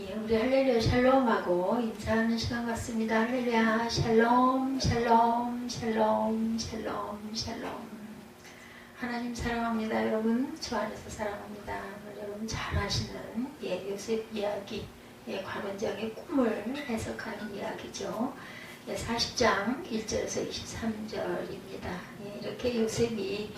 예, 우리 할렐루야 샬롬하고 인사하는 시간 같습니다. 할렐루야 샬롬 샬롬 샬롬 샬롬 샬롬. 하나님 사랑합니다. 여러분 주 안에서 사랑합니다. 여러분 잘 아시는 요셉 이야기, 관원장의 꿈을 해석하는 이야기죠. 40장 1절에서 23절입니다. 이렇게 요셉이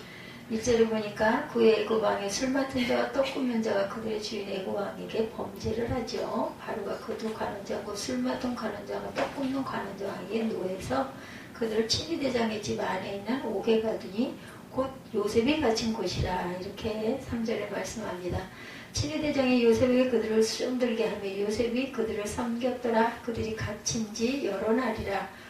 1절에 보니까 그의 애굽왕의 술 맡은 자와 떡 굽는 자가 그들의 주인 애굽왕에게 범죄를 하죠. 바로가 거두 관원장과 술 맡은 관원장과 떡 굽는 관원장에게 노해서 그들을 친위대장의 집 안에 있는 옥에 가두니 곧 요셉이 갇힌 곳이라. 이렇게 3절에 말씀합니다. 친위대장이 요셉에게 그들을 수종들게 하며 요셉이 그들을 섬겼더라. 그들이 갇힌 지 여러 날이라.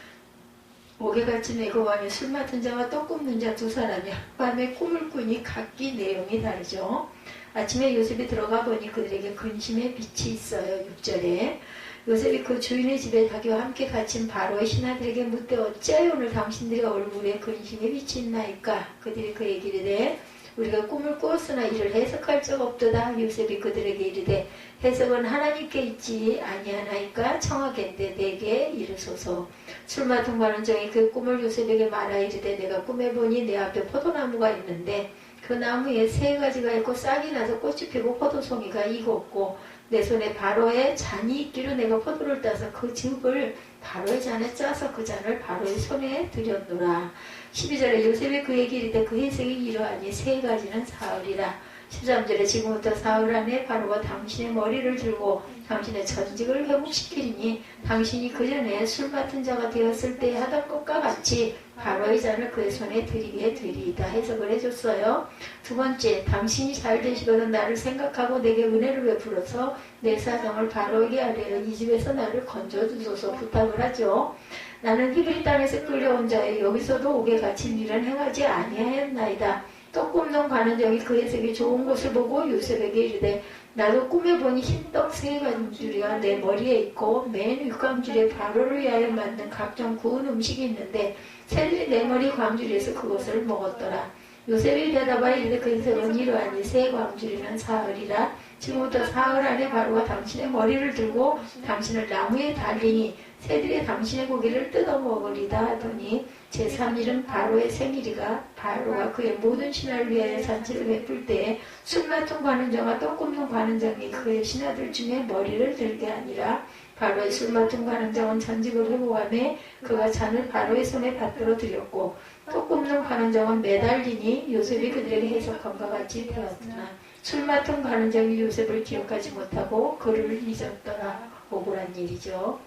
옥에 갇힌 애굽왕의 술 맡은 자와 떡 굽는 자 두 사람이 밤에 꿈을 꾸니 각기 내용이 다르죠. 아침에 요셉이 들어가 보니 그들에게 근심의 빛이 있어요. 6절에 요셉이 그 주인의 집에 자기와 함께 갇힌 바로의 신하들에게 묻되 어찌하여 오늘 당신들의 얼굴에 근심의 빛이 있나이까. 그들이 그에게 이르되 우리가 꿈을 꾸었으나 이를 해석할 적 없도다. 요셉이 그들에게 이르되 해석은 하나님께 있지 아니하나이까. 청하건대 내게 이르소서. 술 맡은 관원장이 그 꿈을 요셉에게 말하 이르되 내가 꿈에 보니 내 앞에 포도나무가 있는데 그 나무에 세 가지가 있고 싹이 나서 꽃이 피고 포도송이가 익었고 내 손에 바로의 잔이 있기로 내가 포도를 따서 그 즙을 바로의 잔에 짜서 그 잔을 바로의 손에 들였노라. 12절에 요셉이 그에게 이르되 그 해석이 이러하니 세 가지는 사흘이라. 13절에 지금부터 사흘 안에 바로가 당신의 머리를 들고 당신의 전직을 회복시키리니 당신이 그 전에 술 맡은 자가 되었을 때 하던 것과 같이 바로의 잔을 그의 손에 드리게 되리이다. 해석을 해줬어요. 두 번째, 당신이 잘 되시거든 나를 생각하고 내게 은혜를 베풀어서 내 사정을 바로에게 아뢰어 이 집에서 나를 건져주소서 부탁을 하죠. 나는 히브리 땅에서 끌려온 자여 여기서도 옥에 갇힌 일은 행하지 아니하였나이다. 떡 굽는 관원장이 그 해석이 좋은 것을 보고 요셉에게 이르되 나도 꿈에 보니 흰떡 세 광주리가 내 머리에 있고 맨 윗광주리에 바로를 위하여 만든 각종 구운 음식이 있는데 새들이 내 머리 광주리에서 그것을 먹었더라. 요셉이 대답하여 이르되 그 해석은 이러하니 세 광주리는 사흘이라. 지금부터 사흘 안에 바로가 당신의 머리를 들고 당신을 나무에 달리니 새들이 당신의 고기를 뜯어 먹으리다 하더니 제3일은 바로의 생일이가 바로가 그의 모든 신하를 위하여 잔치를 베풀 때에 술 맡은 관원장과 떡 굽는 관원장이 그의 신하들 중에 머리를 들게 하니라. 바로의 술 맡은 관원장은 전직을 회복하며 그가 잔을 바로의 손에 받들어 드렸고 떡 굽는 관원장은 매달리니 요셉이 그들에게 해석함과 같이 되었으나 술 맡은 관원장이 요셉을 기억하지 못하고 그를 잊었더라. 억울한 일이죠.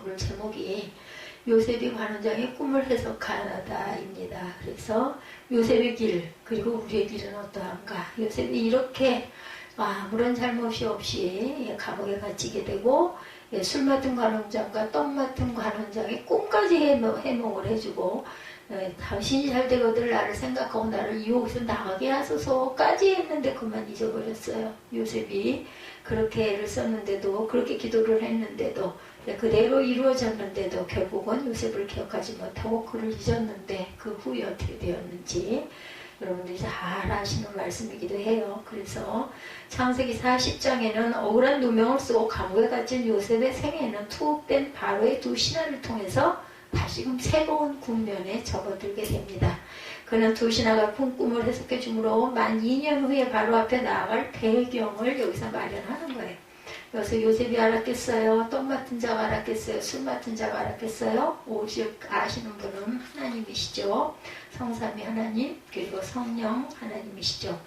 오늘 제목이 요셉이 관원장의 꿈을 해석하다입니다. 그래서 요셉의 길 그리고 우리의 길은 어떠한가. 요셉이 이렇게 아무런 잘못이 없이 감옥에 갇히게 되고 술 맡은 관원장과 떡 맡은 관원장의 꿈까지 해몽을 해주고 당신이 잘 되거든 나를 생각하고 나를 유혹해서 나가게 하소서까지 했는데 그만 잊어버렸어요. 요셉이 그렇게 애를 썼는데도 그렇게 기도를 했는데도 그대로 이루어졌는데도 결국은 요셉을 기억하지 못하고 그를 잊었는데 그 후에 어떻게 되었는지 여러분들이 잘 아시는 말씀이기도 해요. 그래서 창세기 40장에는 억울한 누명을 쓰고 감옥에 갇힌 요셉의 생애는 투옥된 바로의 두 신하를 통해서 다시금 새로운 국면에 접어들게 됩니다. 그는 두 신하가 꾼 꿈을 해석해 주므로 만 2년 후에 바로 앞에 나아갈 배경을 여기서 마련하는 거예요. 여기서 요셉이 알았겠어요? 떡 맡은 자가 알았겠어요? 술 맡은 자가 알았겠어요? 오직 아시는 분은 하나님이시죠. 성삼위 하나님 그리고 성령 하나님이시죠.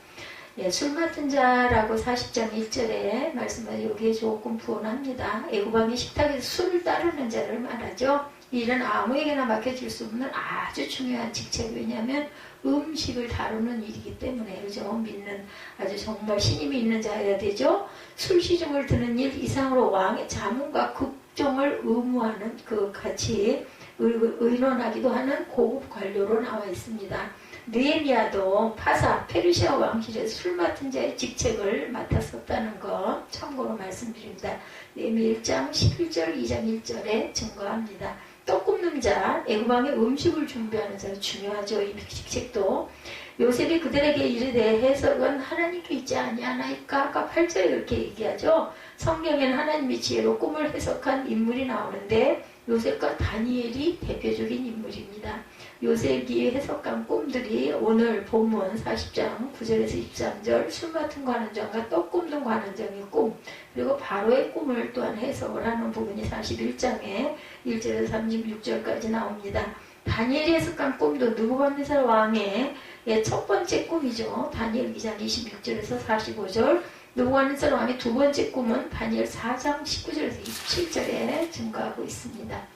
술 맡은 자라고 40장 1절에 말씀을 여기에 조금 부언합니다. 애굽왕의 식탁에서 술을 따르는 자를 말하죠. 이 일은 아무에게나 맡겨질 수 없는 아주 중요한 직책. 왜냐하면 음식을 다루는 일이기 때문에 그죠. 믿는 아주 정말 신임이 있는 자여야 되죠. 술 시중을 드는 일 이상으로 왕의 자문과 국정을 의무하는 그 같이 의논하기도 하는 고급 관료로 나와 있습니다. 느헤미야도 파사 페르시아 왕실에서 술 맡은 자의 직책을 맡았었다는 거 참고로 말씀드립니다. 느헤미야 1장 11절 2장 1절에 증거합니다. 떡 굽는 자, 애굽왕의 음식을 준비하는 자 중요하죠. 이 직책도 요셉이 그들에게 이르되 해석은 하나님께 있지 아니하나이까? 아까 8절에 그렇게 얘기하죠. 성경에는 하나님이 지혜로 꿈을 해석한 인물이 나오는데 요셉과 다니엘이 대표적인 인물입니다. 요셉이 해석한 꿈들이 오늘 본문 40장 9절에서 23절 술 맡은 관원장과 떡 굽는 관원장의 꿈, 그리고 바로의 꿈을 또한 해석을 하는 부분이 41장에 1절에서 36절까지 나옵니다. 다니엘이 해석한 꿈도 느부갓네살 왕의 첫 번째 꿈이죠. 다니엘 2장 26절에서 45절. 느부갓네살 왕의 두 번째 꿈은 다니엘 4장 19절에서 27절에 증거하고 있습니다.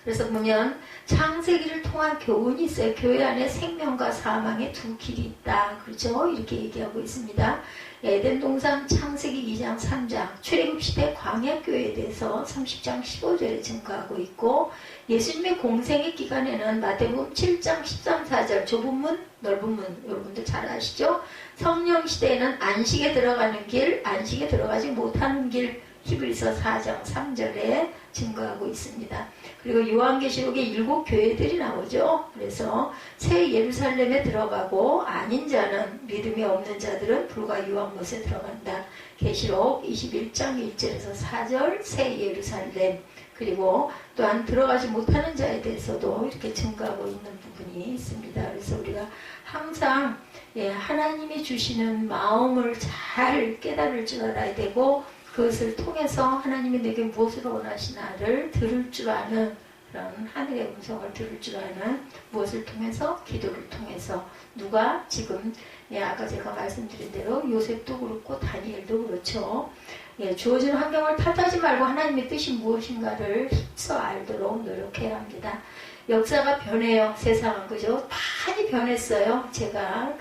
그래서 보면 창세기를 통한 교훈이 있어요. 교회 안에 생명과 사망의 두 길이 있다. 그렇죠? 이렇게 얘기하고 있습니다. 에덴 동산 창세기 2장 3장 출애굽시대 광야교회에 대해서 30장 15절에 증거하고 있고, 예수님의 공생의 기간에는 마태복음 7장 13, 14절 좁은 문, 넓은 문, 여러분들 잘 아시죠? 성령 시대에는 안식에 들어가는 길, 안식에 들어가지 못하는 길, 히브리서 4장 3절에 증거하고 있습니다. 그리고 요한계시록에 7 교회들이 나오죠. 그래서 새 예루살렘에 들어가고 아닌 자는, 믿음이 없는 자들은 불과 유황못에 들어간다. 계시록 21장 1절에서 4절 새 예루살렘, 그리고 또한 들어가지 못하는 자에 대해서도 이렇게 증거하고 있는 부분이 있습니다. 그래서 우리가 항상 하나님이 주시는 마음을 잘 깨달을 줄 알아야 되고, 그것을 통해서 하나님이 내게 무엇을 원하시나를 들을 줄 아는, 그런 하늘의 음성을 들을 줄 아는, 무엇을 통해서? 기도를 통해서. 누가 지금 아까 제가 말씀드린 대로 요셉도 그렇고 다니엘도 그렇죠. 주어진 환경을 탓하지 말고 하나님의 뜻이 무엇인가를 힘써 알도록 노력해야 합니다. 역사가 변해요. 세상은, 그죠? 많이 변했어요. 제가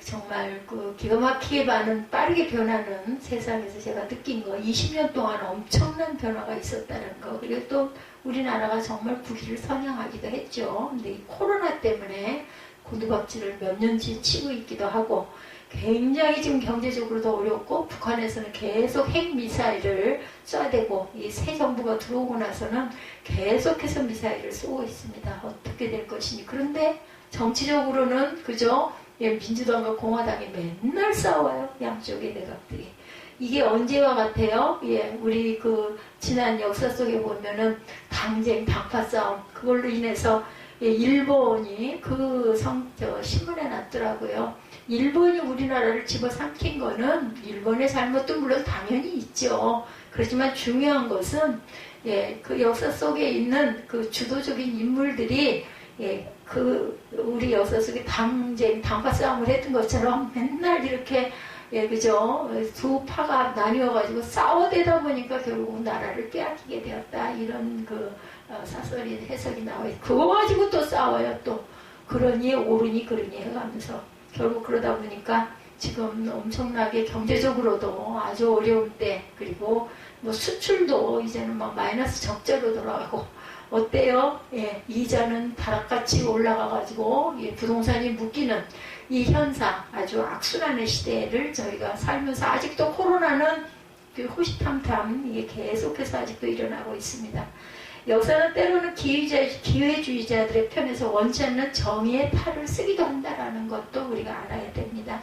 정말 기가 막히게 빠르게 변하는 세상에서 제가 느낀 거, 20년 동안 엄청난 변화가 있었다는 거, 그리고 또 우리나라가 정말 부귀를 선양하기도 했죠. 근데 이 코로나 때문에 곤두박질을 몇 년째 치고 있기도 하고, 굉장히 지금 경제적으로도 어렵고, 북한에서는 계속 핵미사일을 쏴대고, 이 새 정부가 들어오고 나서는 계속해서 미사일을 쏘고 있습니다. 어떻게 될 것이니. 그런데 정치적으로는, 그죠? 민주당과 공화당이 맨날 싸워요. 양쪽의 내각들이. 이게 언제와 같아요? 우리 지난 역사 속에 보면은 당쟁, 당파 싸움, 그걸로 인해서 일본이 신문에 났더라고요. 일본이 우리나라를 집어삼킨 거는 일본의 잘못도 물론 당연히 있죠. 그렇지만 중요한 것은 그 역사 속에 있는 그 주도적인 인물들이 우리 역사 속에 당쟁, 당파 싸움을 했던 것처럼 맨날 이렇게, 그죠? 두 파가 나뉘어가지고 싸워대다 보니까 결국 나라를 빼앗기게 되었다. 이런 사설이 해석이 나와요. 그거 가지고 또 싸워요. 또. 그러니 옳으니 그러니 해가면서. 결국 그러다 보니까 지금 엄청나게 경제적으로도 아주 어려울 때, 그리고 수출도 이제는 마이너스 적자로 돌아가고, 어때요? 이자는 다락같이 올라가가지고 부동산이 묶이는 이 현상, 아주 악순환의 시대를 저희가 살면서 아직도 코로나는 호시탐탐 이게 계속해서 아직도 일어나고 있습니다. 역사는 때로는 기회주의자들의 편에서 원치 않는 정의의 탈을 쓰기도 한다는 것도 우리가 알아야 됩니다.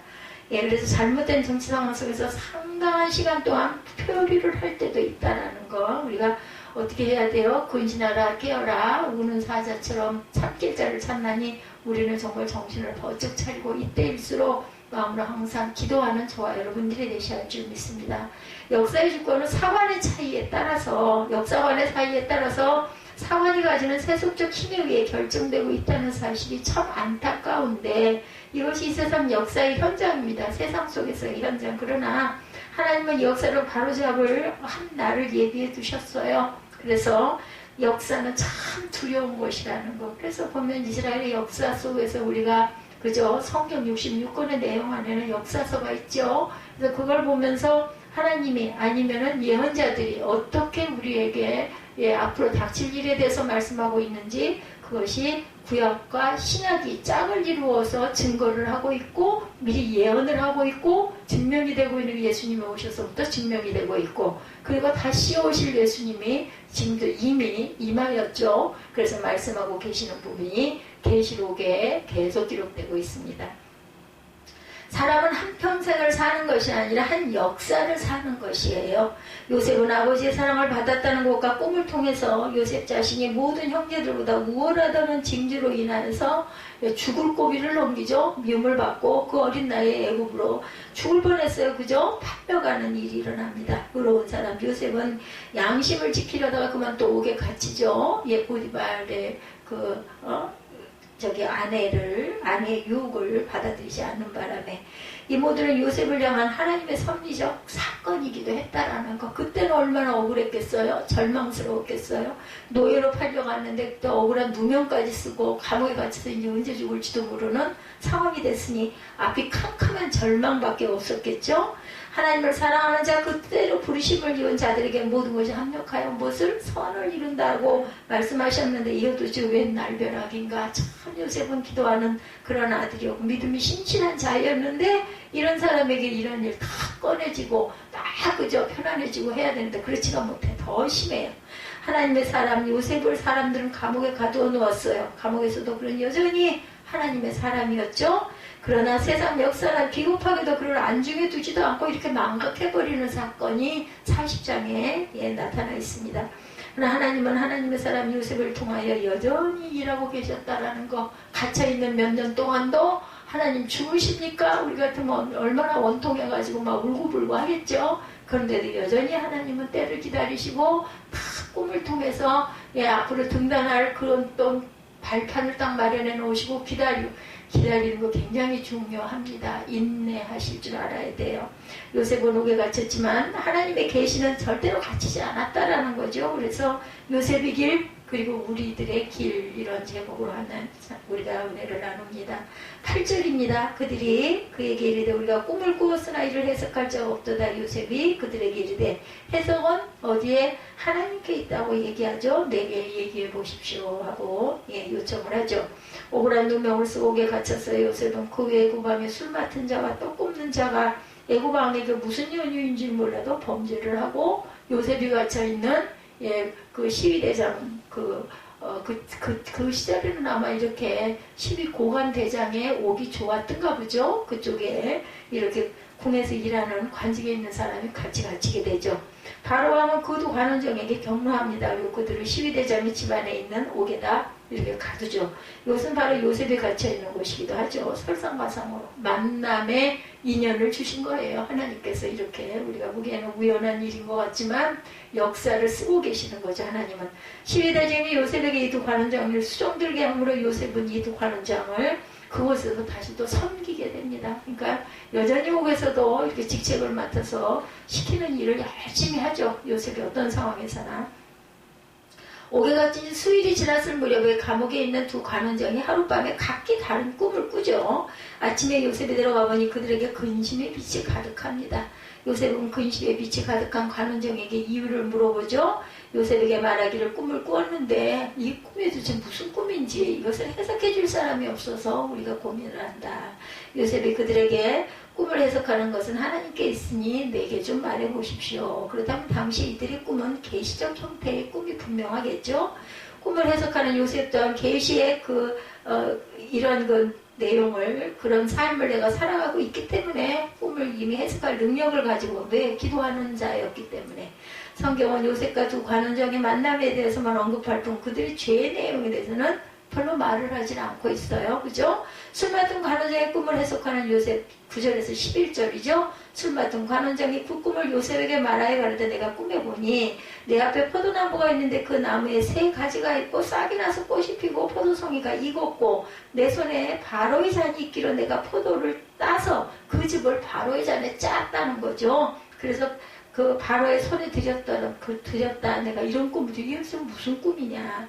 예를 들어서 잘못된 정치 상황 속에서 상당한 시간 동안 표류를 할 때도 있다는 거, 우리가 어떻게 해야 돼요? 근신하라, 깨어라, 우는 사자처럼 참길 자를 찾나니, 우리는 정말 정신을 번쩍 차리고 이때일수록 마음으로 항상 기도하는 저와 여러분들이 되셔야 할 줄 믿습니다. 역사의 주권은 사관의 차이에 따라서, 역사관의 차이에 따라서 사관이 가지는 세속적 힘에 의해 결정되고 있다는 사실이 참 안타까운데, 이것이 이 세상 역사의 현장입니다. 세상 속에서의 현장. 그러나 하나님은 역사를 바로잡을 한 날을 예비해 두셨어요. 그래서 역사는 참 두려운 것이라는 것. 그래서 보면 이스라엘의 역사 속에서 우리가, 그죠? 성경 66권의 내용 안에는 역사서가 있죠. 그래서 그걸 보면서 하나님이, 아니면은 예언자들이 어떻게 우리에게 앞으로 닥칠 일에 대해서 말씀하고 있는지, 그것이 구약과 신약이 짝을 이루어서 증거를 하고 있고, 미리 예언을 하고 있고, 증명이 되고 있는 예수님이 오셔서부터 증명이 되고 있고, 그리고 다시 오실 예수님이 지금도 이미 임하였죠. 그래서 말씀하고 계시는 부분이 계시록에 계속 기록되고 있습니다. 사람은 한평생을 사는 것이 아니라 한 역사를 사는 것이에요. 요셉은 아버지의 사랑을 받았다는 것과 꿈을 통해서 요셉 자신이 모든 형제들보다 우월하다는 징조로 인하여서 죽을 고비를 넘기죠. 미움을 받고 그 어린 나이에 애굽으로 죽을 뻔했어요. 그죠? 파병가는 일이 일어납니다. 의로운 사람 요셉은 양심을 지키려다가 그만 또 옥에 갇히죠. 보디발의 아내의 유혹을 받아들이지 않는 바람에 이 모두는 요셉을 향한 하나님의 섭리적 사건이기도 했다라는 거. 그때는 얼마나 억울했겠어요? 절망스러웠겠어요? 노예로 팔려갔는데 또 억울한 누명까지 쓰고 감옥에 갇혀서 이제 언제 죽을지도 모르는 상황이 됐으니 앞이 캄캄한 절망밖에 없었겠죠? 하나님을 사랑하는 자 그때로 부르심을 이룬 자들에게 모든 것이 합력하여 무엇을 선을 이룬다고 말씀하셨는데 이어도지 웬 날벼락인가. 참 요셉은 기도하는 그런 아들이었고 믿음이 신실한 자였는데 이런 사람에게 이런 일 다 꺼내지고 다 그저 편안해지고 해야 되는데 그렇지가 못해. 더 심해요. 하나님의 사람 요셉을 사람들은 감옥에 가두어 놓았어요. 감옥에서도 그런 여전히 하나님의 사람이었죠. 그러나 세상 역사는 비겁하게도 그를 안중에 두지도 않고 이렇게 망각해버리는 사건이 40장에 나타나 있습니다. 그러나 하나님은 하나님의 사람 요셉을 통하여 여전히 일하고 계셨다라는 거. 갇혀있는 몇 년 동안도 하나님 죽으십니까? 우리 같으면 얼마나 원통해가지고 막 울고불고 하겠죠. 그런데도 여전히 하나님은 때를 기다리시고 다 꿈을 통해서 앞으로 등단할 그런 또 발판을 딱 마련해 놓으시고 기다리는 거 굉장히 중요합니다. 인내하실 줄 알아야 돼요. 요셉은 옥에 갇혔지만 하나님의 계시는 절대로 갇히지 않았다라는 거죠. 그래서 요셉의 길 그리고 우리들의 길 이런 제목으로 하는 우리가 은혜를 나눕니다. 8절입니다. 그들이 그에게 이르되 우리가 꿈을 꾸었으나 이를 해석할 자가 없도다. 요셉이 그들에게 이르되 해석은 어디에 하나님께 있다고 얘기하죠. 내게 얘기해 보십시오 하고 요청을 하죠. 억울한 누명을 쓰고 옥에 갇혔어요. 요셉은 그 외에 애굽왕에 술 맡은 자와 떡 굽는 자가 애굽왕에게 무슨 연유인지 몰라도 범죄를 하고 요셉이 갇혀있는 그 시위대장 그 시절에는 아마 이렇게 시위 고관 대장에 오기 좋았던가 보죠. 그쪽에 이렇게 궁에서 일하는 관직에 있는 사람이 같이 갇히게 되죠. 바로왕은 그도 관원정에게 경로합니다. 그리고 그들을 시위대장의 집안에 있는 옥에다 이렇게 가두죠. 이것은 바로 요셉이 갇혀있는 곳이기도 하죠. 설상가상으로 만남의 인연을 주신 거예요. 하나님께서 이렇게 우리가 보기에는 우연한 일인 것 같지만 역사를 쓰고 계시는 거죠. 하나님은 시위대장이 요셉에게 이 두 관원장을 수종들게 함으로 요셉은 이 두 관원장을 그곳에서 다시 또 섬기게 됩니다. 그러니까 여전히 옥에서도 이렇게 직책을 맡아서 시키는 일을 열심히 하죠. 요셉이 어떤 상황에서나. 옥에 갇힌 수일이 지났을 무렵에 감옥에 있는 두 관원장이 하룻밤에 각기 다른 꿈을 꾸죠. 아침에 요셉이 들어가 보니 그들에게 근심의 빛이 가득합니다. 요셉은 근심의 빛이 가득한 관원장에게 이유를 물어보죠. 요셉에게 말하기를 꿈을 꾸었는데 이 꿈이 도대체 무슨 꿈인지 이것을 해석해 줄 사람이 없어서 우리가 고민을 한다. 요셉이 그들에게 꿈을 해석하는 것은 하나님께 있으니 내게 좀 말해 보십시오. 그렇다면 당시 이들의 꿈은 계시적 형태의 꿈이 분명하겠죠. 꿈을 해석하는 요셉 또한 계시의 이런 내용을 그런 삶을 내가 살아가고 있기 때문에 꿈을 이미 해석할 능력을 가지고 기도하는 자였기 때문에 성경은 요셉과 두 관원장의 만남에 대해서만 언급할 뿐 그들의 죄의 내용에 대해서는 별로 말을 하지 않고 있어요. 그죠? 술 맡은 관원장의 꿈을 해석하는 요셉 9절에서 11절이죠. 술 맡은 관원장이 그 꿈을 요셉에게 말하여 가르되 내가 꿈에 보니 내 앞에 포도나무가 있는데 그 나무에 세 가지가 있고 싹이 나서 꽃이 피고 포도송이가 익었고 내 손에 바로의 잔이 있기로 내가 포도를 따서 그 즙을 바로의 잔에 짰다는 거죠. 그래서 그 바로의 손에 드렸다 내가 이런 꿈을 이게 무슨 꿈이냐.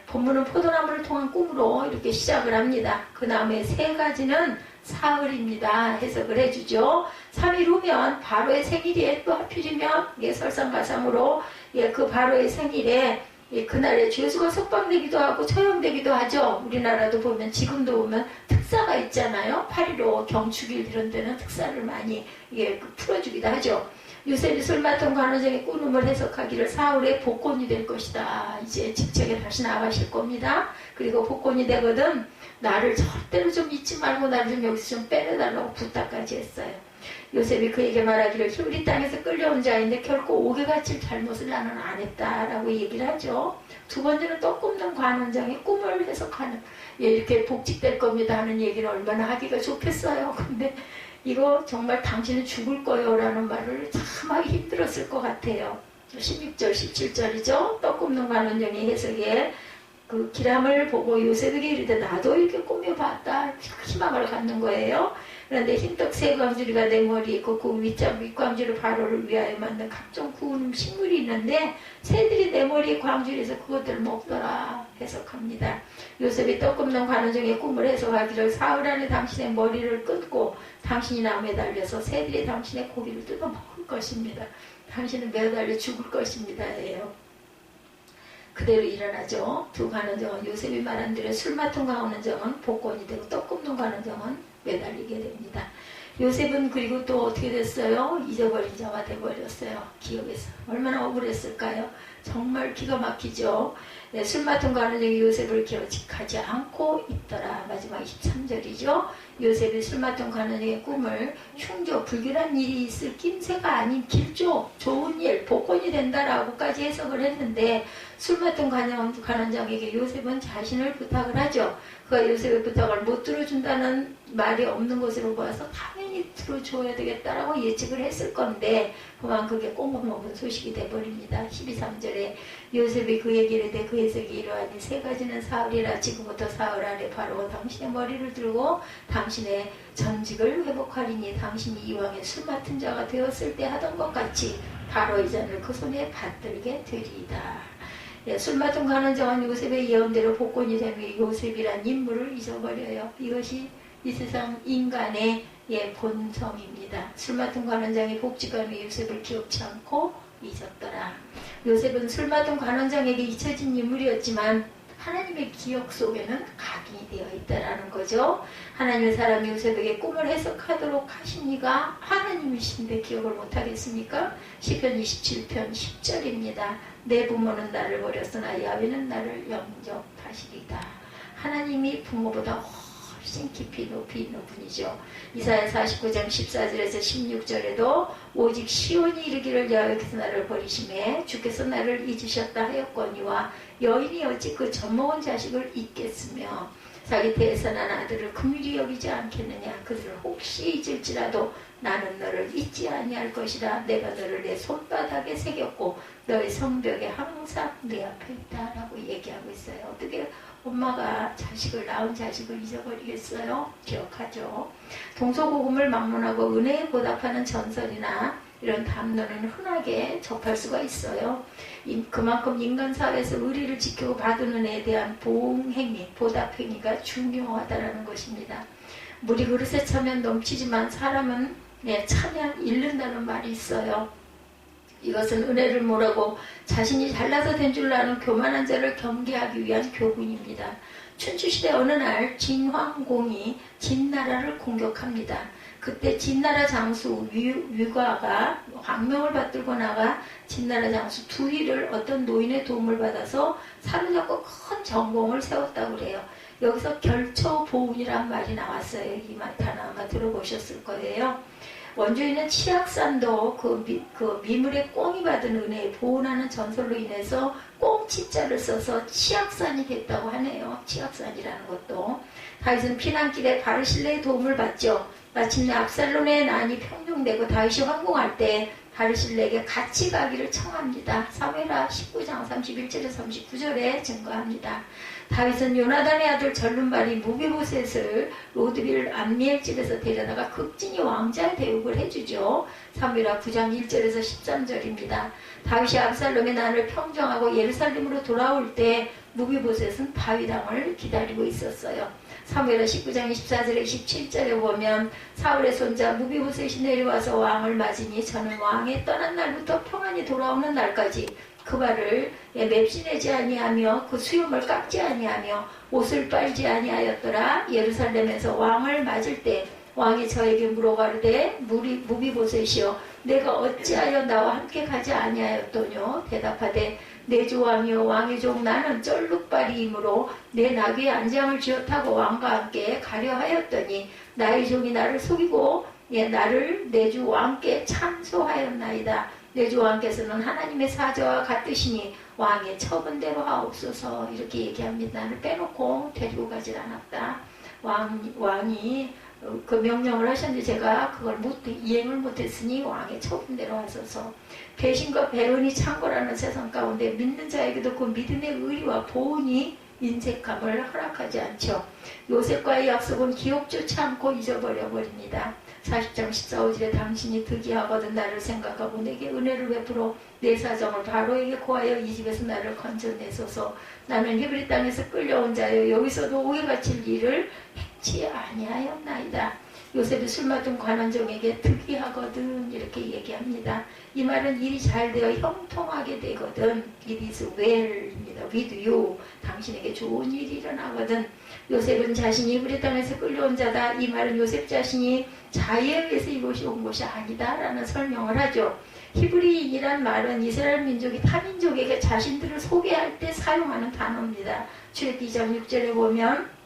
본문은 포도나무를 통한 꿈으로 이렇게 시작을 합니다. 그 나무의 세 가지는 사흘입니다. 해석을 해주죠. 3일 후면 바로의 생일이에 또 하필이면 설상가상으로 그 바로의 생일에 그날에 죄수가 석방되기도 하고 처형되기도 하죠. 우리나라도 보면 지금도 보면 특사가 있잖아요. 8.15 경축일 이런 데는 특사를 많이 풀어주기도 하죠. 요셉이 술 맡은 관원장의 꾸름을 해석하기를 사울의 복권이 될 것이다. 이제 직책에 다시 나가실 겁니다. 그리고 복권이 되거든 나를 절대로 좀 잊지 말고 나를 좀 여기서 좀 빼내달라고 부탁까지 했어요. 요셉이 그에게 말하기를 우리 땅에서 끌려온 자인데 결코 옥에 갇힐 잘못을 나는 안 했다라고 얘기를 하죠. 두 번째는 떡 굽는 관원장의 꿈을 해석하는, 이렇게 복직될 겁니다 하는 얘기는 얼마나 하기가 좋겠어요. 근데 이거 정말 당신은 죽을 거예요 라는 말을 참 하기 힘들었을 것 같아요. 16절 17절이죠. 떡 굽는 관원장의 해석에 그 기람을 보고 요셉에게 이르되 나도 이렇게 꾸며봤다 희망을 갖는 거예요. 그런데 흰떡 세 광주리가 내 머리에 있고 그 윗광주리 바로를 위하여 만든 각종 구운 식물이 있는데 새들이 내 머리에 광주리에서 그것들을 먹더라 해석합니다. 요셉이 떡 굽는 관원장의 꿈을 해석하기를 사흘 안에 당신의 머리를 끊고 당신이 나무에 달려서 새들이 당신의 고기를 뜯어 먹을 것입니다. 당신은 매달려 죽을 것입니다 예요. 그대로 일어나죠. 두 관원장은 요셉이 말한 대로 술 맡은 관원장은 복권이 되고 떡 굽는 관원장은 매달리게 됩니다. 요셉은 그리고 또 어떻게 됐어요? 잊어버린 자가 돼버렸어요. 기억에서. 얼마나 억울했을까요? 정말 기가 막히죠. 네, 술 맡은 관원장이 요셉을 기억하지 않고 있더라. 마지막 23절이죠. 요셉이 술 맡은 관원장의 꿈을 흉조, 불길한 일이 있을 낌새가 아닌 길조, 좋은 일, 복권이 된다라고까지 해석을 했는데 술 맡은 관원장에게 요셉은 자신을 부탁을 하죠. 그가 요셉의 부탁을 못 들어준다는 말이 없는 것으로 보아서 당연히 들어줘야 되겠다라고 예측을 했을 건데 그만 그게 꽁꽁먹은 소식이 돼버립니다. 12~3절에 요셉이 그에게 이르되 그 해석이 이러하니 세 가지는 사흘이라 지금부터 사흘 안에 바로 당신의 머리를 들고 당신의 전직을 회복하리니 당신이 이왕에 술 맡은 자가 되었을 때 하던 것 같이 바로 이 잔을 그 손에 받들게 되리이다. 예, 술 맡은 관원장은 요셉의 예언대로 복권이 되며 요셉이란 인물을 잊어버려요. 이것이 이 세상 인간의 본성입니다. 술 맡은 관원장이 복직하며 요셉을 기억치 않고 잊었더라. 요셉은 술 맡은 관원장에게 잊혀진 인물이었지만 하나님의 기억 속에는 각인이 되어 있다라는 거죠. 하나님의 사람 요셉에게 꿈을 해석하도록 하신 이가 하나님이신데 기억을 못하겠습니까? 시편 27편 10절입니다. 내 부모는 나를 버렸으나 야훼는 나를 영접하시리다. 하나님이 부모보다 훨씬 깊이 높이 있는 분이죠. 이사야 49장 14절에서 16절에도 오직 시온이 이르기를 여호와께서 나를 버리심에 주께서 나를 잊으셨다 하였거니와 여인이 어찌 그 젖먹은 자식을 잊겠으며 자기 태에서 난 아들을 긍휼히 여기지 않겠느냐. 그들을 혹시 잊을지라도 나는 너를 잊지 아니할 것이라. 내가 너를 내 손바닥에 새겼고 너의 성벽에 항상 내 앞에 있다라고 얘기하고 있어요. 어떻게 엄마가 낳은 자식을 잊어버리겠어요? 기억하죠. 동서고금을 막론하고 은혜에 보답하는 전설이나 이런 담론은 흔하게 접할 수가 있어요. 그만큼 인간 사회에서 의리를 지키고 받은 은혜에 대한 보응행위, 보답행위가 중요하다는 것입니다. 물이 그릇에 차면 넘치지만 사람은 차면 잃는다는 말이 있어요. 이것은 은혜를 모르고 자신이 잘나서 된 줄 아는 교만한 자를 경계하기 위한 교훈입니다. 춘추시대 어느 날 진황공이 진나라를 공격합니다. 그때 진나라 장수 위과가 광명을 받들고 나가 진나라 장수 두희를 어떤 노인의 도움을 받아서 사로잡고 큰 전공을 세웠다고 그래요. 여기서 결처보훈이란 말이 나왔어요. 이 단어 아마 들어보셨을 거예요. 원주인은 치악산도 그 미물의 꽁이 받은 은혜에 보훈하는 전설로 인해서 꽁치자를 써서 치악산이 됐다고 하네요. 치악산이라는 것도. 다윗은 피난길에 바르실레의 도움을 받죠. 마침내 압살롬의 난이 평정되고 다윗이 황궁할 때 바르실레에게 같이 가기를 청합니다. 사무엘하 19장 31절에서 39절에 증거합니다. 다윗은 요나단의 아들 절름발이 무비보셋을 로드빌 암미엘 집에서 데려다가 극진히 왕자의 대우를 해주죠. 사무엘하 9장 1절에서 13절입니다. 다윗이 압살롬의 난을 평정하고 예루살렘으로 돌아올 때 무비보셋은 다윗 왕을 기다리고 있었어요. 사무엘하 19장 24절에 27절에 보면 사울의 손자 무비보셋이 내려와서 왕을 맞으니 저는 왕이 떠난 날부터 평안히 돌아오는 날까지 그 발을 맵시내지 아니하며 그 수염을 깎지 아니하며 옷을 빨지 아니하였더라. 예루살렘에서 왕을 맞을 때 왕이 저에게 물어가르되 무비보셋이여 내가 어찌하여 나와 함께 가지 아니하였더뇨. 대답하되 내 주 왕이여 왕의 종 나는 쩔룩발이이므로 내 나귀의 안장을 쥐어 타고 왕과 함께 가려 하였더니 나의 종이 나를 속이고 나를 내 주 왕께 참소하였나이다. 내 주 왕께서는 하나님의 사자와 같으시니 왕의 처분대로 하옵소서. 이렇게 얘기합니다. 나를 빼놓고 데리고 가질 않았다. 왕이 그 명령을 하셨는데 제가 그걸 이행을 못했으니 왕의 처분대로 하소서. 배신과 배은이 창고라는 세상 가운데 믿는 자에게도 그 믿음의 의리와 보은이 인색함을 허락하지 않죠. 요셉과의 약속은 기억조차 않고 잊어버려 버립니다. 40장 14절에 당신이 득이하거든 나를 생각하고 내게 은혜를 베풀어 내 사정을 바로에게 고하여 이 집에서 나를 건져내소서. 나는 히브리 땅에서 끌려온 자여 여기서도 오해 바칠 일을 행치 아니하였나이다. 요셉이 술 맡은 관원종에게 득이하거든 이렇게 얘기합니다. 이 말은 일이 잘 되어 형통하게 되거든. It is well입니다. with you. 당신에게 좋은 일이 일어나거든. 요셉은 자신이 히브리 땅에서 끌려온 자다. 이 말은 요셉 자신이 자에 의해서 이곳이 온 것이 아니다 라는 설명을 하죠. 히브리인이란 말은 이스라엘 민족이 타민족에게 자신들을 소개할 때 사용하는 단어입니다. 출애굽기 2장 6절에 보면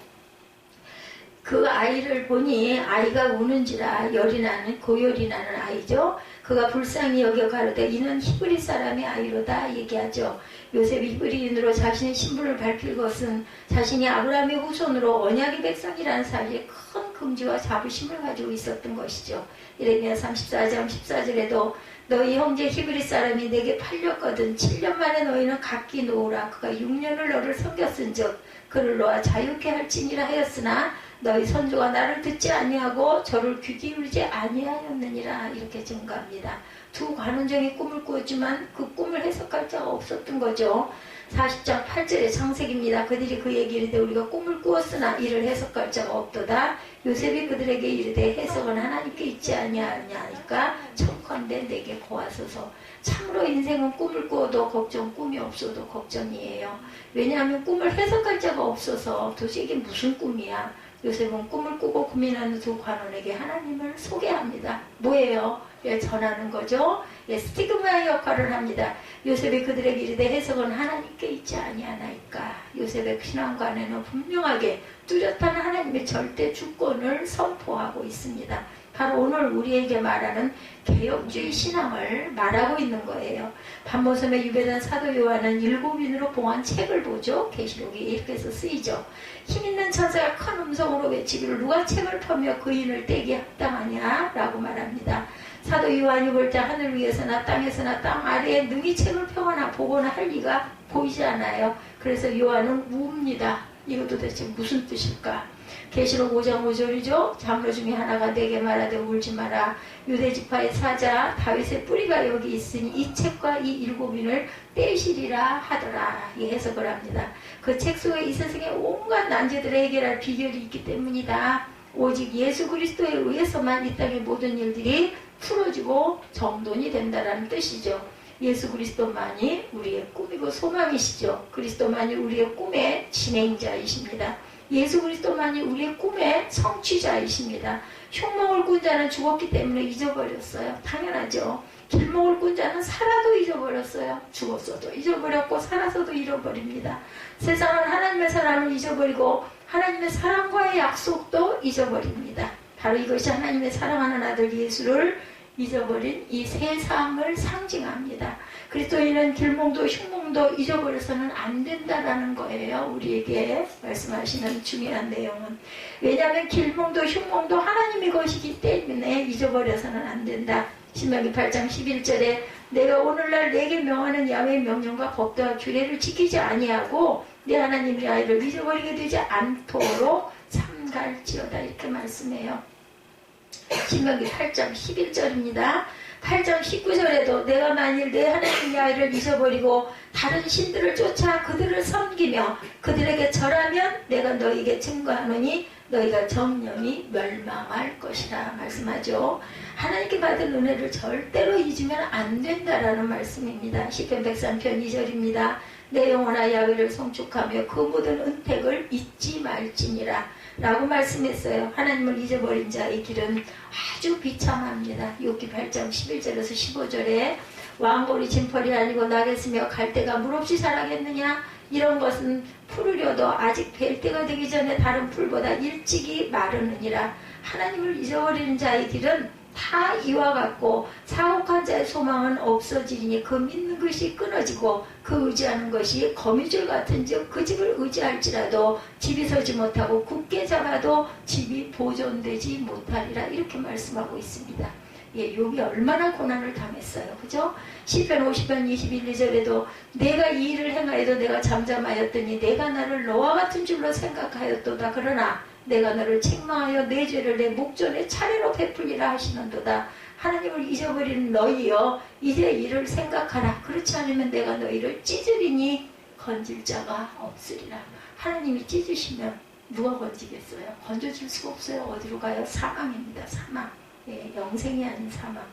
그 아이를 보니 아이가 우는지라 열이 나는 고열이 나는 아이죠. 그가 불쌍히 여겨 가로되 이는 히브리 사람의 아이로다 얘기하죠. 요셉이 히브리인으로 자신의 신분을 밝힐 것은 자신이 아브라함의 후손으로 언약의 백성이라는 사실에 큰 긍지와 자부심을 가지고 있었던 것이죠. 예레미야 34장 14절에도 너희 형제 히브리 사람이 내게 팔렸거든 7년 만에 너희는 각기 놓으라. 그가 6년을 너를 섬겼은즉 그를 놓아 자유케 할지니라 하였으나 너희 선조가 나를 듣지 아니하고 저를 귀 기울이지 아니하였느니라. 이렇게 증거합니다. 두 관원장이 꿈을 꾸었지만 그 꿈을 해석할 자가 없었던 거죠. 40장 8절의 창세기입니다. 그들이 그에게 이르되 우리가 꿈을 꾸었으나 이를 해석할 자가 없도다. 요셉이 그들에게 이르되 해석은 하나님께 있지 아니하니까 청컨대 내게 고하소서. 참으로 인생은 꿈을 꾸어도 걱정, 꿈이 없어도 걱정이에요. 왜냐하면 꿈을 해석할 자가 없어서 도대체 이게 무슨 꿈이야. 요셉은 꿈을 꾸고 고민하는 두 관원에게 하나님을 소개합니다. 뭐예요? 전하는 거죠. 스티그마의 역할을 합니다. 요셉이 그들에게 이르되 해석은 하나님께 있지 아니하나이까. 요셉의 신앙관에는 분명하게 뚜렷한 하나님의 절대 주권을 선포하고 있습니다. 바로 오늘 우리에게 말하는 개혁주의 신앙을 말하고 있는 거예요. 반모섬에 유배된 사도 요한은 7인으로 봉한 책을 보죠. 계시록이 이렇게 해서 쓰이죠. 힘있는 천사가 큰 음성으로 외치기를 누가 책을 펴며 그 인을 떼기 합당하냐 라고 말합니다. 사도 요한이 볼 때 하늘 위에서나 땅에서나 땅 아래에 능히 책을 펴거나 보거나 할 리가 보이지 않아요. 그래서 요한은 웁니다. 이거 도대체 무슨 뜻일까? 계시록 5장 5절이죠. 장로 중에 하나가 내게 말하되 울지 마라. 유대지파의 사자 다윗의 뿌리가 여기 있으니 이 책과 이 7인을 떼시리라 하더라. 이 해석을 합니다. 그 책 속에 이 세상의 온갖 난제들을 해결할 비결이 있기 때문이다. 오직 예수 그리스도에 의해서만 이 땅의 모든 일들이 풀어지고 정돈이 된다라는 뜻이죠. 예수 그리스도만이 우리의 꿈이고 소망이시죠. 그리스도만이 우리의 꿈의 진행자이십니다. 예수 그리스도만이 우리의 꿈의 성취자이십니다. 흉몽을 꾼 자는 죽었기 때문에 잊어버렸어요. 당연하죠. 길몽을 꾼 자는 살아도 잊어버렸어요. 죽었어도 잊어버렸고 살아서도 잃어버립니다. 세상은 하나님의 사랑을 잊어버리고 하나님의 사랑과의 약속도 잊어버립니다. 바로 이것이 하나님의 사랑하는 아들 예수를 잊어버린 이 세상을 상징합니다. 그리스도인은 길몽도 흉몽도 잊어버려서는 안 된다라는 거예요. 우리에게 말씀하시는 중요한 내용은. 왜냐하면 길몽도 흉몽도 하나님의 것이기 때문에 잊어버려서는 안 된다. 신명기 8장 11절에 내가 오늘날 내게 명하는 야훼의 명령과 법도와 규례를 지키지 아니하고 내 하나님의 아이를 잊어버리게 되지 않도록 삼갈지어다 이렇게 말씀해요. 신명기 8장 11절입니다. 8장 19절에도 내가 만일 내 하나님의 아이를 잊어버리고 다른 신들을 쫓아 그들을 섬기며 그들에게 절하면 내가 너희에게 증거하노니 너희가 정령이 멸망할 것이라 말씀하죠. 하나님께 받은 은혜를 절대로 잊으면 안 된다라는 말씀입니다. 시편 103편 2절입니다. 내 영혼아 야훼를 송축하며 그 모든 은택을 잊지 말지니라. 라고 말씀했어요. 하나님을 잊어버린 자의 길은 아주 비참합니다. 욥기 8장 11절에서 15절에 왕골이 진펄이 아니고 나겠으며 갈대가 물없이 자라겠느냐. 이런 것은 푸르려도 아직 벨 때가 되기 전에 다른 풀보다 일찍이 마르느니라. 하나님을 잊어버리는 자의 길은 다 이와 같고 사곡한 자의 소망은 없어지리니 그 믿는 것이 끊어지고 그 의지하는 것이 거미줄 같은즉 그 집을 의지할지라도 집이 서지 못하고 굳게 잡아도 집이 보존되지 못하리라. 이렇게 말씀하고 있습니다. 예, 욥이 얼마나 고난을 당했어요. 그죠? 시편 50편 21, 2절에도 내가 이 일을 행하여도 내가 잠잠하였더니 내가 나를 너와 같은 줄로 생각하였도다. 그러나 내가 너를 책망하여 내 죄를 내 목전에 차례로 베풀리라 하시는도다. 하나님을 잊어버리는 너희여 이제 이를 생각하라. 그렇지 않으면 내가 너희를 찢으리니 건질 자가 없으리라. 하나님이 찢으시면 누가 건지겠어요? 건져줄 수가 없어요. 어디로 가요? 사망입니다. 사망. 예, 영생이 아닌 사망.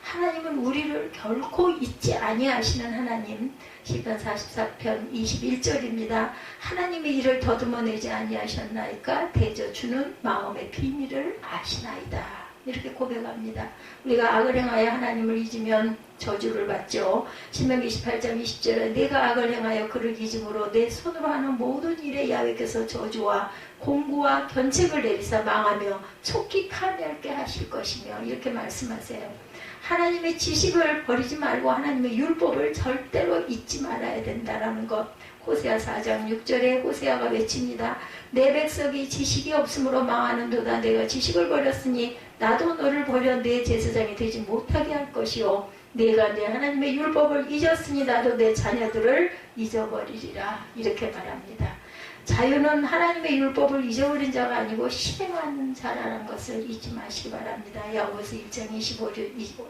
하나님은 우리를 결코 잊지 아니하시는 하나님. 시편 44편 21절입니다. 하나님이 이를 더듬어내지 아니하셨나이까 대저 주는 마음의 비밀을 아시나이다. 이렇게 고백합니다. 우리가 악을 행하여 하나님을 잊으면 저주를 받죠. 신명기 28장 20절에 내가 악을 행하여 그를 잊음으로 내 손으로 하는 모든 일에 야훼께서 저주와 공구와 견책을 내리사 망하며 속히 파멸케 하실 것이며 이렇게 말씀하세요. 하나님의 지식을 버리지 말고 하나님의 율법을 절대로 잊지 말아야 된다라는 것. 호세아 4장 6절에 호세아가 외칩니다. 내 백성이 지식이 없으므로 망하는도다. 내가 지식을 버렸으니 나도 너를 버려 내 제사장이 되지 못하게 할 것이요 내가 내 하나님의 율법을 잊었으니 나도 내 자녀들을 잊어버리리라. 이렇게 말합니다. 자유는 하나님의 율법을 잊어버린 자가 아니고 실행하는 자라는 것을 잊지 마시기 바랍니다. 야고보서 1장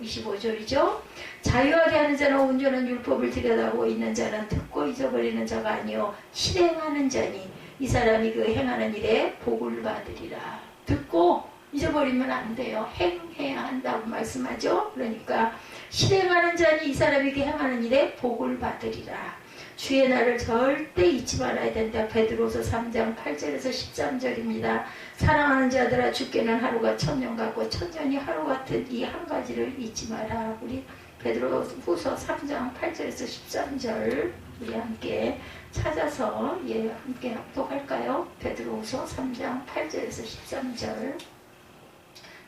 25절이죠. 자유하게 하는 자는 온전한 율법을 들여다보고 있는 자는 듣고 잊어버리는 자가 아니요 실행하는 자니 이 사람이 그 행하는 일에 복을 받으리라. 듣고 잊어버리면 안 돼요. 행해야 한다고 말씀하죠. 그러니까 실행하는 자니 이 사람이 그 행하는 일에 복을 받으리라. 주의 날을 절대 잊지 말아야 된다. 베드로서 3장 8절에서 13절입니다. 사랑하는 자들아 주께는 하루가 천년 같고 천년이 하루 같은 이 한 가지를 잊지 마라. 우리 베드로후서 3장 8절에서 13절 우리 함께 찾아서 함께 합독할까요? 베드로후서 3장 8절에서 13절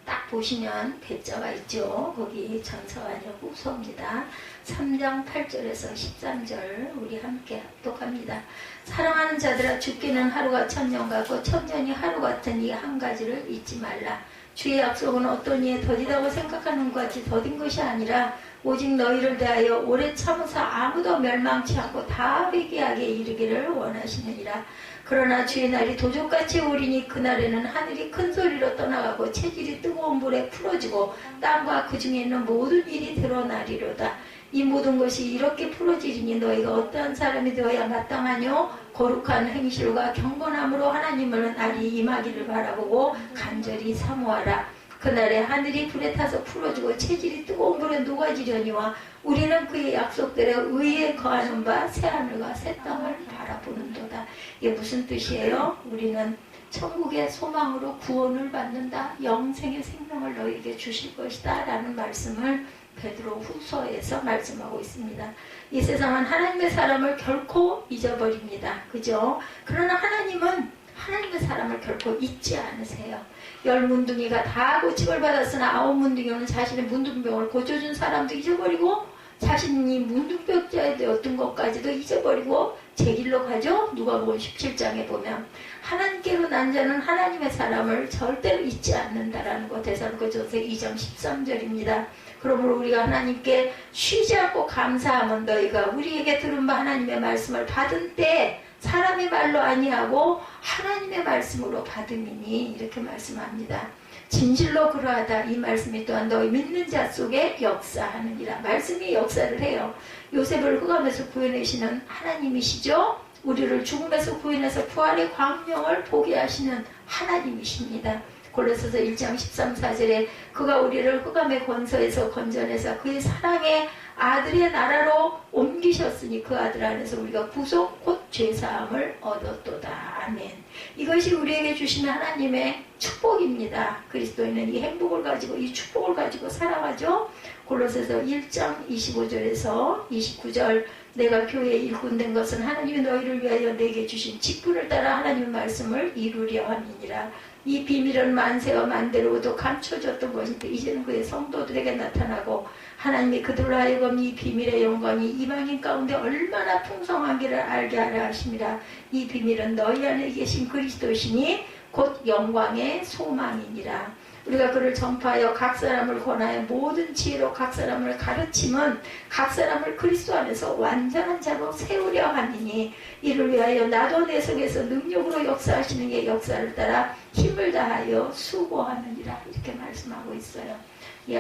딱 보시면 배자가 있죠. 거기 전서가 아니라 후서입니다. 3장 8절에서 13절 우리 함께 합독합니다. 사랑하는 자들아 주께는 하루가 천년 같고 천년이 하루 같은 이 한 가지를 잊지 말라. 주의 약속은 어떤 이에 더디다고 생각하는 것 같이 더딘 것이 아니라 오직 너희를 대하여 오래 참으사 아무도 멸망치 않고 다 회개하게 이르기를 원하시느니라. 그러나 주의 날이 도적같이 오리니 그날에는 하늘이 큰 소리로 떠나가고 체질이 뜨거운 불에 풀어지고 땅과 그 중에 있는 모든 일이 드러나리로다. 이 모든 것이 이렇게 풀어지리니 너희가 어떠한 사람이 되어야 마땅하뇨? 거룩한 행실과 경건함으로 하나님을 날이 임하기를 바라보고 간절히 사모하라. 그날에 하늘이 불에 타서 풀어지고 체질이 뜨거운 불에 녹아지려니와 우리는 그의 약속대로 의에 거하는 바 새하늘과 새 땅을 바라보는도다. 이게 무슨 뜻이에요? 우리는 천국의 소망으로 구원을 받는다. 영생의 생명을 너희에게 주실 것이다. 라는 말씀을 베드로 후서에서 말씀하고 있습니다. 이 세상은 하나님의 사람을 결코 잊어버립니다. 그죠? 그러나 하나님은 하나님의 사람을 결코 잊지 않으세요. 10문둥이가 다 고침을 받았으나 9문둥이는 자신의 문둥병을 고쳐준 사람도 잊어버리고 자신이 문둥병자에 되었던 것까지도 잊어버리고 제 길로 가죠. 누가복음 17장에 보면 하나님께로 난 자는 하나님의 사람을 절대로 잊지 않는다라는 것. 데살로니가전서 2장 13절입니다. 그러므로 우리가 하나님께 쉬지 않고 감사하면 너희가 우리에게 들은 바 하나님의 말씀을 받은 때 사람의 말로 아니하고 하나님의 말씀으로 받음이니 이렇게 말씀합니다. 진실로 그러하다. 이 말씀이 또한 너희 믿는 자 속에 역사하느니라. 말씀이 역사를 해요. 요셉을 흑암에서 구해내시는 하나님이시죠. 우리를 죽음에서 구해내서 부활의 광명을 보게 하시는 하나님이십니다. 골로새서 1장 13, 14절에 그가 우리를 흑암의 권서에서 건져내서 그의 사랑의 아들의 나라로 옮기셨으니 그 아들 안에서 우리가 구속 곧 죄사함을 얻었도다. 아멘. 이것이 우리에게 주신 하나님의 축복입니다. 그리스도인은 이 행복을 가지고 이 축복을 가지고 살아가죠. 골로새서 1장 25절에서 29절 내가 교회의 일꾼 된 것은 하나님이 너희를 위하여 내게 주신 직분을 따라 하나님의 말씀을 이루려 함이니라. 이 비밀은 만세와 만대로도 감춰졌던 것인데 이제는 그의 성도들에게 나타나고 하나님이 그들로 하여금 이 비밀의 영광이 이방인 가운데 얼마나 풍성한기를 알게 하려 하심이라. 이 비밀은 너희 안에 계신 그리스도시니 곧 영광의 소망이니라. 우리가 그를 전파하여 각 사람을 권하여 모든 지혜로 각 사람을 가르침은 각 사람을 그리스도 안에서 완전한 자로 세우려 함이니 이를 위하여 나도 내 속에서 능력으로 역사하시는 이의 역사를 따라 힘을 다하여 수고하느니라. 이렇게 말씀하고 있어요.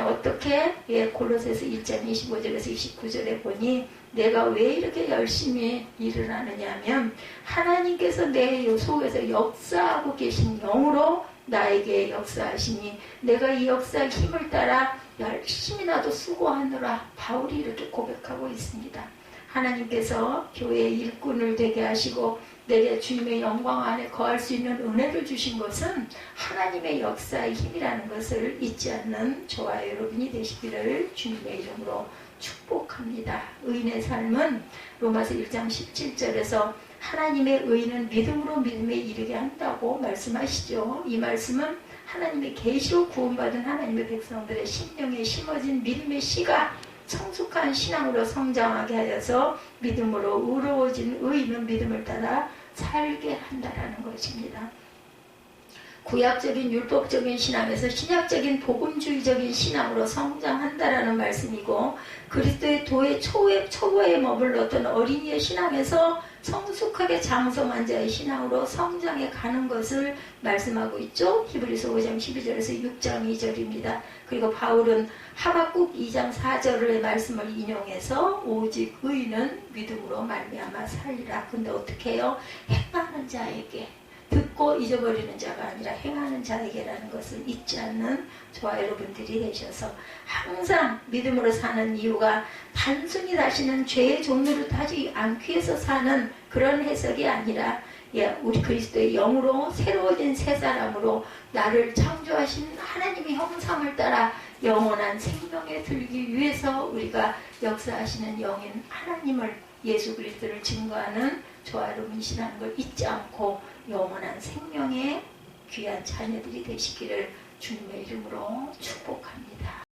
어떻게 골로새서 1장 25절에서 29절에 보니 내가 왜 이렇게 열심히 일을 하느냐 하면 하나님께서 내 속에서 역사하고 계신 영으로 나에게 역사하시니 내가 이 역사의 힘을 따라 열심히 나도 수고하느라 바울이 이렇게 고백하고 있습니다. 하나님께서 교회의 일꾼을 되게 하시고 내게 주님의 영광 안에 거할 수 있는 은혜를 주신 것은 하나님의 역사의 힘이라는 것을 잊지 않는 저와 여러분이 되시기를 주님의 이름으로 축복합니다. 의인의 삶은 로마서 1장 17절에서 하나님의 의인은 믿음으로 믿음에 이르게 한다고 말씀하시죠. 이 말씀은 하나님의 계시로 구원받은 하나님의 백성들의 심령에 심어진 믿음의 씨가 성숙한 신앙으로 성장하게 하여서 믿음으로 의로워진 의인은 믿음을 따라 살게 한다라는 것입니다. 구약적인 율법적인 신앙에서 신약적인 복음주의적인 신앙으로 성장한다라는 말씀이고 그리스도의 도의 초보에 머물렀던 어린이의 신앙에서 성숙하게 장성한 자의 신앙으로 성장해 가는 것을 말씀하고 있죠. 히브리서 5장 12절에서 6장 2절입니다. 그리고 바울은 하박국 2장 4절의 말씀을 인용해서 오직 의인은 믿음으로 말미암아 살리라. 근데 어떻게 해요? 행하는 자에게 듣고 잊어버리는 자가 아니라 행하는 자에게라는 것을 잊지 않는 저와 여러분들이 되셔서 항상 믿음으로 사는 이유가 단순히 다시는 죄의 종류를 타지 않기 위해서 사는 그런 해석이 아니라 우리 그리스도의 영으로 새로워진 새 사람으로 나를 창조하신 하나님의 형상을 따라 영원한 생명에 들기 위해서 우리가 역사하시는 영인 하나님을 예수 그리스도를 증거하는 저와 여러분이시라는 걸 잊지 않고 영원한 생명의 귀한 자녀들이 되시기를 주님의 이름으로 축복합니다.